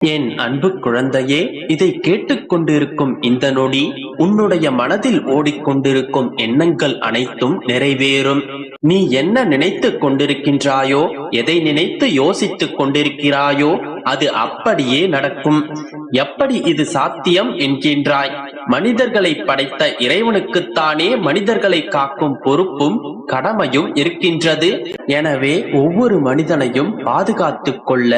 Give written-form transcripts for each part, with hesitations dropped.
என் அன்பு குழந்தையே, இதை கேட்டுக்கொண்டிருக்கும் இந்த நொடி உன்னுடைய மனதில் ஓடிக்கொண்டிருக்கும் எண்ணங்கள் அனைத்தும் நிறைவேறும். நீ என்ன நினைத்துக் கொண்டிருக்கின்றாயோ, எதை நினைத்து யோசித்துக் கொண்டிருக்கிறாயோ அது அப்படியே நடக்கும். எப்படி இது சாத்தியம் என்கின்றாய்? மனிதர்களை படைத்த இறைவனுக்குத்தானே மனிதர்களை காக்கும் பொறுப்பும் கடமையும் இருக்கின்றது. எனவே ஒவ்வொரு மனிதனையும் பாதுகாத்துக் கொள்ள,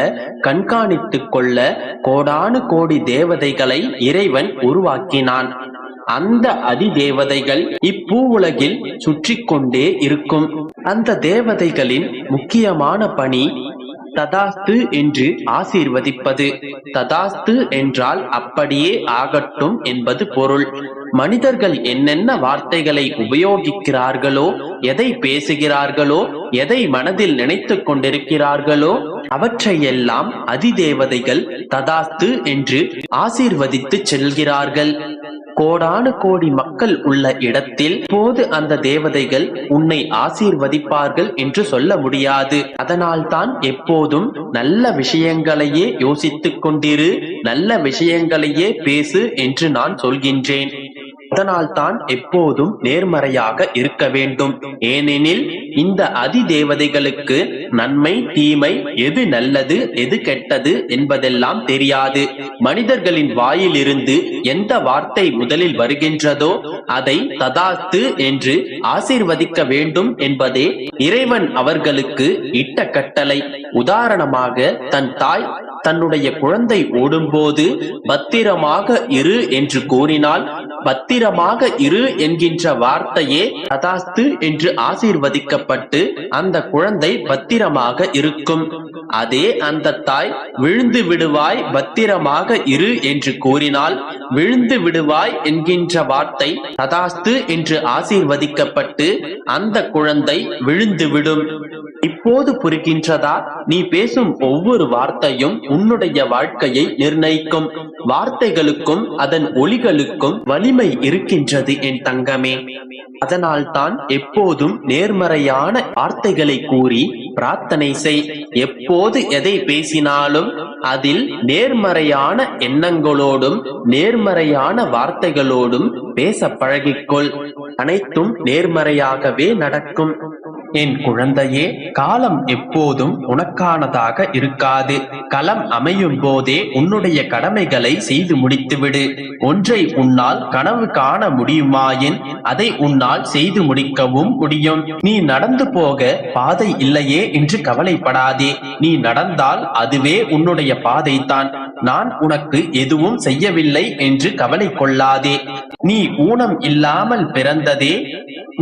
கண்காணித்துக் கொள்ள கோடானு கோடி தேவதைகளை இறைவன் உருவாக்கினான். அந்த அதிதேவதைகள் இப்பூ உலகில் சுற்றி கொண்டே இருக்கும். அந்த தேவதைகளின் முக்கியமான பணி ததாஸ்து என்று ஆசீர்வதிப்பது. ததாஸ்து என்றால் அப்படியே ஆகட்டும் என்பது பொருள். மனிதர்கள் என்னென்ன வார்த்தைகளை உபயோகிக்கிறார்களோ, எதை பேசுகிறார்களோ, எதை மனதில் நினைத்துக் கொண்டிருக்கிறார்களோ அவற்றையெல்லாம் அதிதேவதைகள் ததாஸ்து என்று ஆசீர்வதித்து செல்கிறார்கள். கோடானு கோடி மக்கள் உள்ள இடத்தில் போது அந்த தேவதைகள் உன்னை ஆசீர்வதிப்பார்கள் என்று சொல்ல முடியாது. அதனால் தான் எப்போதும் நல்ல விஷயங்களையே யோசித்துக் கொண்டிரு, நல்ல விஷயங்களையே பேசு என்று நான் சொல்கின்றேன். அதனால் தான் எப்போதும் நேர்மறையாக இருக்க வேண்டும். ஏனெனில் இந்த அதிதேவதைகளுக்கு நன்மை தீமை, எது நல்லது எது கெட்டது என்பதெல்லாம் தெரியாது. மனிதர்களின் வாயிலிருந்து எந்த வார்த்தை முதலில் வருகின்றதோ அதை ததாஸ்து என்று ஆசீர்வதிக்க வேண்டும் என்பதே இறைவன் அவர்களுக்கு இட்ட கட்டளை. உதாரணமாக, தன் தாய் தன்னுடைய குழந்தை ஓடும்போது பத்திரமாக இரு என்று கூறினால், பத்திரமாக இரு என்கின்ற வார்த்தையே ததாஸ்து என்று ஆசீர்வதிக்கப்பட்டு அந்த குழந்தை பத்திரமாக இருக்கும். அதே அந்த தாய் விழுந்து விடுவாய் பத்திரமாக இரு என்று கூறினால், விழுந்து விடுவாய் என்கின்ற வார்த்தை ததாஸ்து என்று ஆசீர்வதிக்கப்பட்டு அந்த குழந்தை விழுந்து விடும். இப்போது புரிகின்றதா? நீ பேசும் ஒவ்வொரு வார்த்தையும் உன்னுடைய வாழ்க்கையை நிர்ணயிக்கும். வார்த்தைகளுக்கும் அதன் ஒலிகளுக்கும் வலிமை இருக்கின்றது என் தங்கமே. அதனால் தான் எப்போதும் நேர்மறையான வார்த்தைகளை கூறி பிரார்த்தனை செய். எப்போது எதை பேசினாலும் அதில் நேர்மறையான எண்ணங்களோடும் நேர்மறையான வார்த்தைகளோடும் பேச பழகிக்கொள். அனைத்தும் நேர்மறையாகவே நடக்கும். என் குழந்தையே, காலம் எப்போதும் உனக்கானதாக இருக்காது. களம் அமையும் போதே உன்னுடைய கடமைகளை செய்து முடித்துவிடு. ஒன்றை உன்னால் கனவு காண முடியுமாயின் அதை உன்னால் செய்து முடிக்கவும் முடியும். நீ நடந்து போக பாதை இல்லையே என்று கவலைப்படாதே. நீ நடந்தால் அதுவே உன்னுடைய பாதைதான். நான் உனக்கு எதுவும் செய்யவில்லை என்று கவலை கொள்ளாதே. நீ ஊனம் இல்லாமல் பிறந்ததே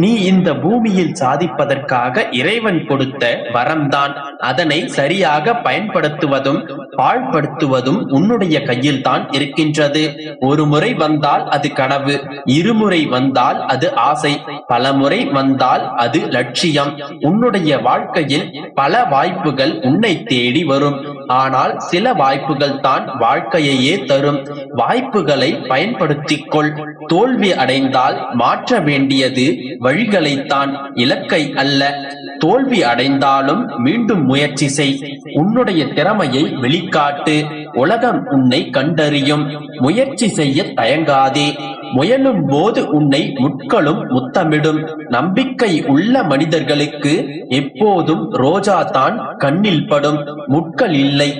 நீ இந்த பூமியில் சாதிப்பதற்காக இறைவன் கொடுத்த வரம்தான். அதனை சரியாக பயன்படுத்துவதும் பாழ்படுத்துவதும் உன்னுடைய கையில் தான் இருக்கின்றது. ஒரு முறை வந்தால் அது கனவு, இருமுறை வந்தால் அது ஆசை, பல முறை வந்தால் அது லட்சியம். உன்னுடைய வாழ்க்கையில் பல வாய்ப்புகள் உன்னை தேடி வரும். ஆனால் சில வாய்ப்புகள் தான் வாழ்க்கையையே தரும். வாய்ப்புகளை பயன்படுத்திக்கொள். தோல்வி அடைந்தால் மாற்ற வேண்டியது வழிகளைத்தான், இலக்கை அல்ல. தோல்வி அடைந்தாலும் மீண்டும் முயற்சி செய். உன்னுடைய திறமையை வெளிக்காட்டு. உலகம் உன்னை கண்டறியும். முயற்சி செய்ய தயங்காதே. முயலும் போது உன்னை முட்களும் முத்தமிடும். நம்பிக்கை உள்ள மனிதர்களுக்கு எப்போதும் ரோஜா தான் கண்ணில் படும், முட்கள் இல்லை.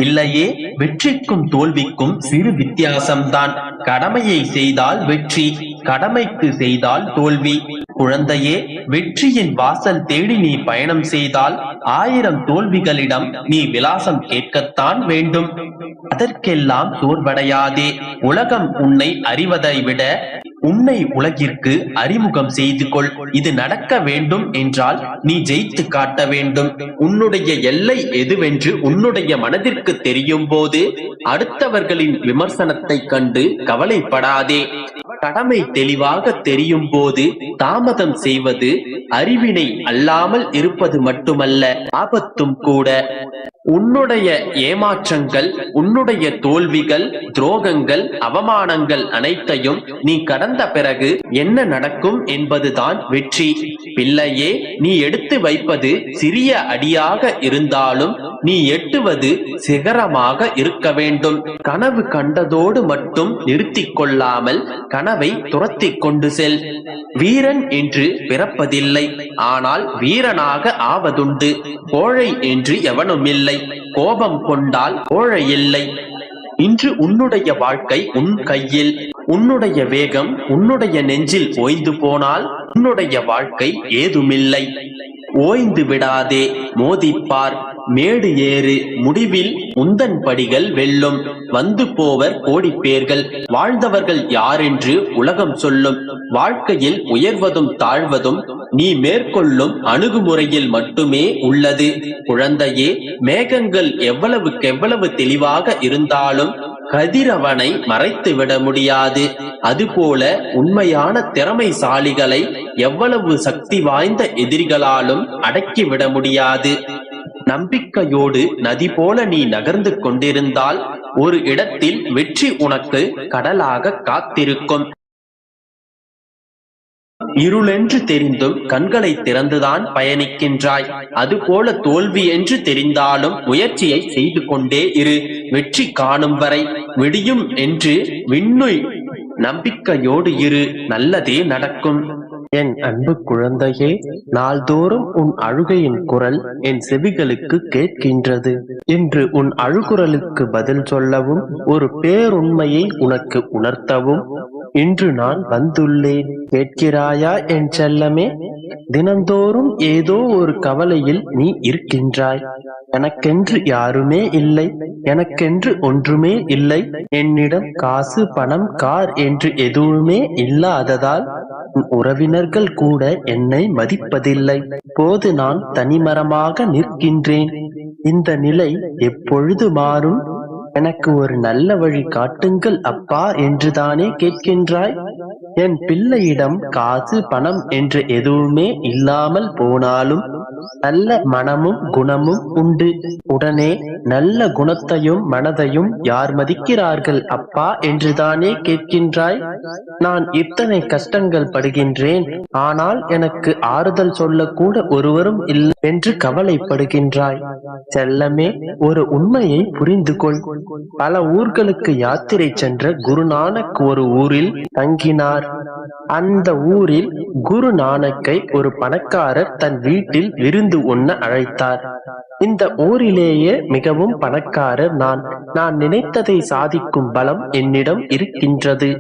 இல்லையே, வெற்றிக்கும் தோல்விக்கும் சிறு வித்தியாசம்தான். கடமையை செய்தால் வெற்றி, கடமைக்கு செய்தால் தோல்வி. குழந்தையே, வெற்றியின் வாசல் தேடி நீ பயணம் செய்தால் 1000 தோல்விகளிடம் நீ விலாசம் கேட்கத்தான் வேண்டும். அதற்கெல்லாம் சோர்வடையாதே. உலகம் உன்னை அறிவதை விட உன்னை உலகிற்கு அறிமுகம் செய்து கொள். இது நடக்க வேண்டும் என்றால் நீ ஜெயித்து காட்ட வேண்டும். உன்னுடைய எல்லை எதுவென்று உன்னுடைய மனதிற்கு தெரியும் போது அடுத்தவர்களின் விமர்சனத்தை கண்டு கவலைப்படாதே. கடமை தெளிவாக தெரியும் போது தாமதம் செய்வது அறிவினை அல்லாமல் இருப்பது மட்டுமல்ல, ஆபத்தும் கூட. உன்னுடைய ஏமாற்றங்கள், உன்னுடைய தோல்விகள், துரோகங்கள், அவமானங்கள் அனைத்தையும் நீ கடந்த பிறகு என்ன நடக்கும் என்பதுதான் வெற்றி. பிள்ளையே, நீ எடுத்து வைப்பது சிறிய அடியாக இருந்தாலும் நீ எட்டுவது சிகரமாக இருக்க வேண்டும். கனவு கண்டதோடு மட்டும் நிறுத்திக் கொள்ளாமல் கனவை துரத்தி கொண்டு செல். வீரன் என்று பிறப்பதில்லை, ஆனால் வீரனாக ஆவதுண்டு. கோழை என்று எவனுமில்லை, கோபம் கொண்டால் கோழை இல்லை. இன்று உன்னுடைய வாழ்க்கை உன் கையில். உன்னுடைய வேகம் உன்னுடைய நெஞ்சில் ஓய்ந்து போனால் உன்னுடைய வாழ்க்கை ஏதுமில்லை. ஓய்ந்து விடாதே, மோதிப்பார், மேடு ஏறு, முடிவில் உந்தன் படிகள் வெல்லும். வந்து போவர் கோடி பேர்கள், வாழ்ந்தவர்கள் யாரென்று உலகம் சொல்லும். வாழ்க்கையில் உயர்வதும் தாழ்வதும் நீ மேற்கொள்ளும் அணுகுமுறையில் மட்டுமே உள்ளது. குழந்தையே, மேகங்கள் எவ்வளவுக்கெவ்வளவு தெளிவாக இருந்தாலும் கதிரவனை மறைத்து விட முடியாது. அதுபோல உண்மையான திறமைசாலிகளை எவ்வளவு சக்தி வாய்ந்த எதிரிகளாலும் அடக்கிவிட முடியாது. நம்பிக்கையோடு நதி போல நீ நகர்ந்து கொண்டிருந்தால் ஒரு இடத்தில் வெற்றி உனக்கு கடலாக காத்திருக்கும். இருளென்று தெரிந்தும் கண்களை திறந்துதான் பயணிக்கின்றாய். அதுபோல தோல்வி என்று தெரிந்தாலும் முயற்சியை செய்து கொண்டே இரு. வெற்றி காணும் வரை விடியும் என்று விண்ணுய் நம்பிக்கையோடு இரு, நல்லதே நடக்கும். என் அன்பு குழந்தையே, நாள்தோறும் உன் அழுகையின் குரல் என் செவிகளுக்கு கேட்கின்றது. இன்று உன் அழுகுரலுக்கு பதில் சொல்லவும் ஒரு பேருண்மையை உனக்கு உணர்த்தவும் இன்று நான் வந்துள்ளேன். கேட்கிறாயா என் செல்லமே? தினந்தோறும் ஏதோ ஒரு கவலையில் நீ இருக்கின்றாய். எனக்கென்று யாருமே இல்லை, எனக்கென்று ஒன்றுமே இல்லை, என்னிடம் காசு பணம் கார் என்று எதுவுமே இல்லாததால் உறவினர்கள் கூட என்னை மதிப்பதில்லை. போது நான் தனிமரமாக நிற்கின்றேன். இந்த நிலை எப்பொழுது மாறும்? எனக்கு ஒரு நல்ல வழி காட்டுங்கள் அப்பா என்றுதானே கேட்கின்றாய். என் பிள்ளையிடம் காசு பணம் என்று எதுவுமே இல்லாமல் போனாலும் நல்ல மனமும் குணமும் உண்டு. உடனே நல்ல குணத்தையும் மனதையும் யார் மதிக்கிறார்கள் அப்பா என்றுதானே கேட்கின்றாய். நான் இத்தனை கஷ்டங்கள் படுகின்றேன், ஆனால் எனக்கு ஆறுதல் சொல்லக்கூட ஒருவரும் இல்லை என்று கவலைப்படுகின்றாய். செல்லமே, ஒரு உண்மையை புரிந்து கொள். பல ஊர்களுக்கு யாத்திரை சென்ற குருநானக் ஒரு ஊரில் தங்கினார். அந்த ஊரில் குருநானக்கை ஒரு பணக்காரர் தன் வீட்டில் விருந்து உண்ண அழைத்தார். இந்த ஊரிலேயே மிகவும் பணக்காரர் நான் நினைத்ததை சாதிக்கும் பலம் என்னிடம் இருக்கின்றது.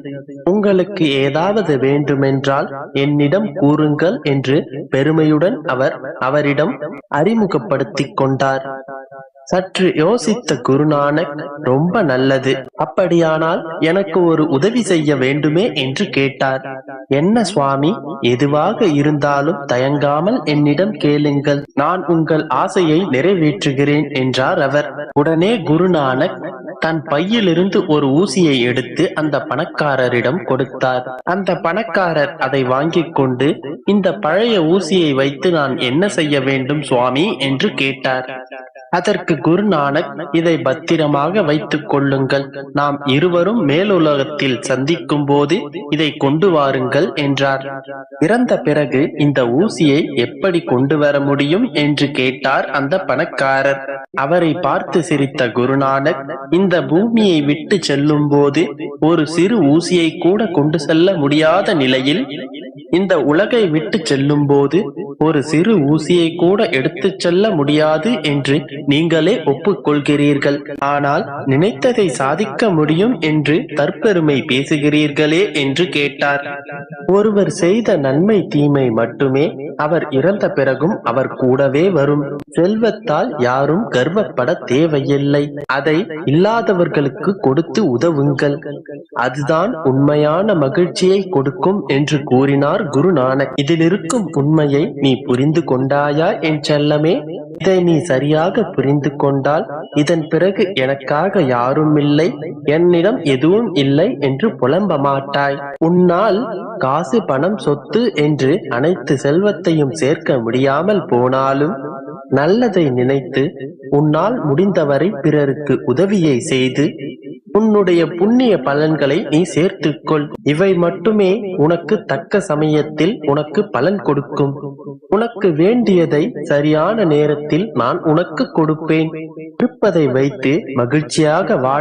உங்களுக்கு ஏதாவது வேண்டுமென்றால் என்னிடம் கூறுங்கள் என்று பெருமையுடன் அவரிடம் அறிமுகப்படுத்திக் கொண்டார். சற்று யோசித்த குருநானக், ரொம்ப நல்லது, அப்படியானால் எனக்கு ஒரு உதவி செய்ய வேண்டுமே என்று கேட்டார். என்ன சுவாமி, எதுவாக இருந்தாலும் தயங்காமல் என்னிடம் கேளுங்கள், நான் உங்கள் ஆசையை நிறைவேற்றுகிறேன் என்றார் அவர். உடனே குருநானக் தன் பையிலிருந்து ஒரு ஊசியை எடுத்து அந்த பணக்காரரிடம் கொடுத்தார். அந்த பணக்காரர் அதை வாங்கிக் கொண்டு, இந்த பழைய ஊசியை வைத்து நான் என்ன செய்ய வேண்டும் சுவாமி என்று கேட்டார். அதற்கு குருநானக், இதை பத்திரமாக வைத்துக் கொள்ளுங்கள், நாம் இருவரும் மேலுலகத்தில் சந்திக்கும் போது இதை கொண்டு வாருங்கள் என்றார். இறந்த பிறகு இந்த ஊசியை எப்படி கொண்டு வர முடியும் என்று கேட்டார் அந்த பணக்காரர். அவரை பார்த்து சிரித்த குருநானக், இந்த பூமியை விட்டு செல்லும் போது ஒரு சிறு ஊசியை கூட கொண்டு செல்ல முடியாத நிலையில் இந்த உலகை விட்டு செல்லும் போது ஒரு சிறு ஊசியை கூட எடுத்துச் செல்ல முடியாது என்று நீங்களே ஒப்புக்கொள்கிறீர்கள். ஆனால் நினைத்ததை சாதிக்க முடியும் என்று தற்பெருமை பேசுகிறீர்களே என்று கேட்டார். ஒருவர் செய்த நன்மை தீமை மட்டுமே அவர் இறந்த பிறகும் அவர் கூடவே வரும். செல்வத்தால் யாரும் கர்வப்பட தேவையில்லை. அதை இல்லாதவர்களுக்கு கொடுத்து உதவுங்கள், அதுதான் உண்மையான மகிழ்ச்சியை கொடுக்கும் என்று கூறினார் குருநானக். இதில் இருக்கும் உண்மையை நீ புரிந்து கொண்டாயா என் செல்லமே? இதை நீ சரியாக புரிந்து கொண்டால் இதன் பிறகு எனக்காக யாரும் இல்லை, என்னிடம் எதுவும் இல்லை என்று புலம்ப மாட்டாய். உன்னால் காசு பணம் சொத்து என்று அனைத்து செல்வத்தையும் சேர்க்க முடியாமல் போனாலும் நல்லதை நினைத்து உன்னால் முடிந்தவரை பிறருக்கு உதவியை செய்து உன்னுடைய புண்ணிய பலன்களை நீ சேர்த்துக்கொள். இவை மட்டுமே உனக்கு தக்க சமயத்தில் உனக்கு பலன் கொடுக்கும். உனக்கு வேண்டியதை சரியான நேரத்தில் நான் உனக்கு கொடுப்பேன். இருப்பதை வைத்து மகிழ்ச்சியாக வாழ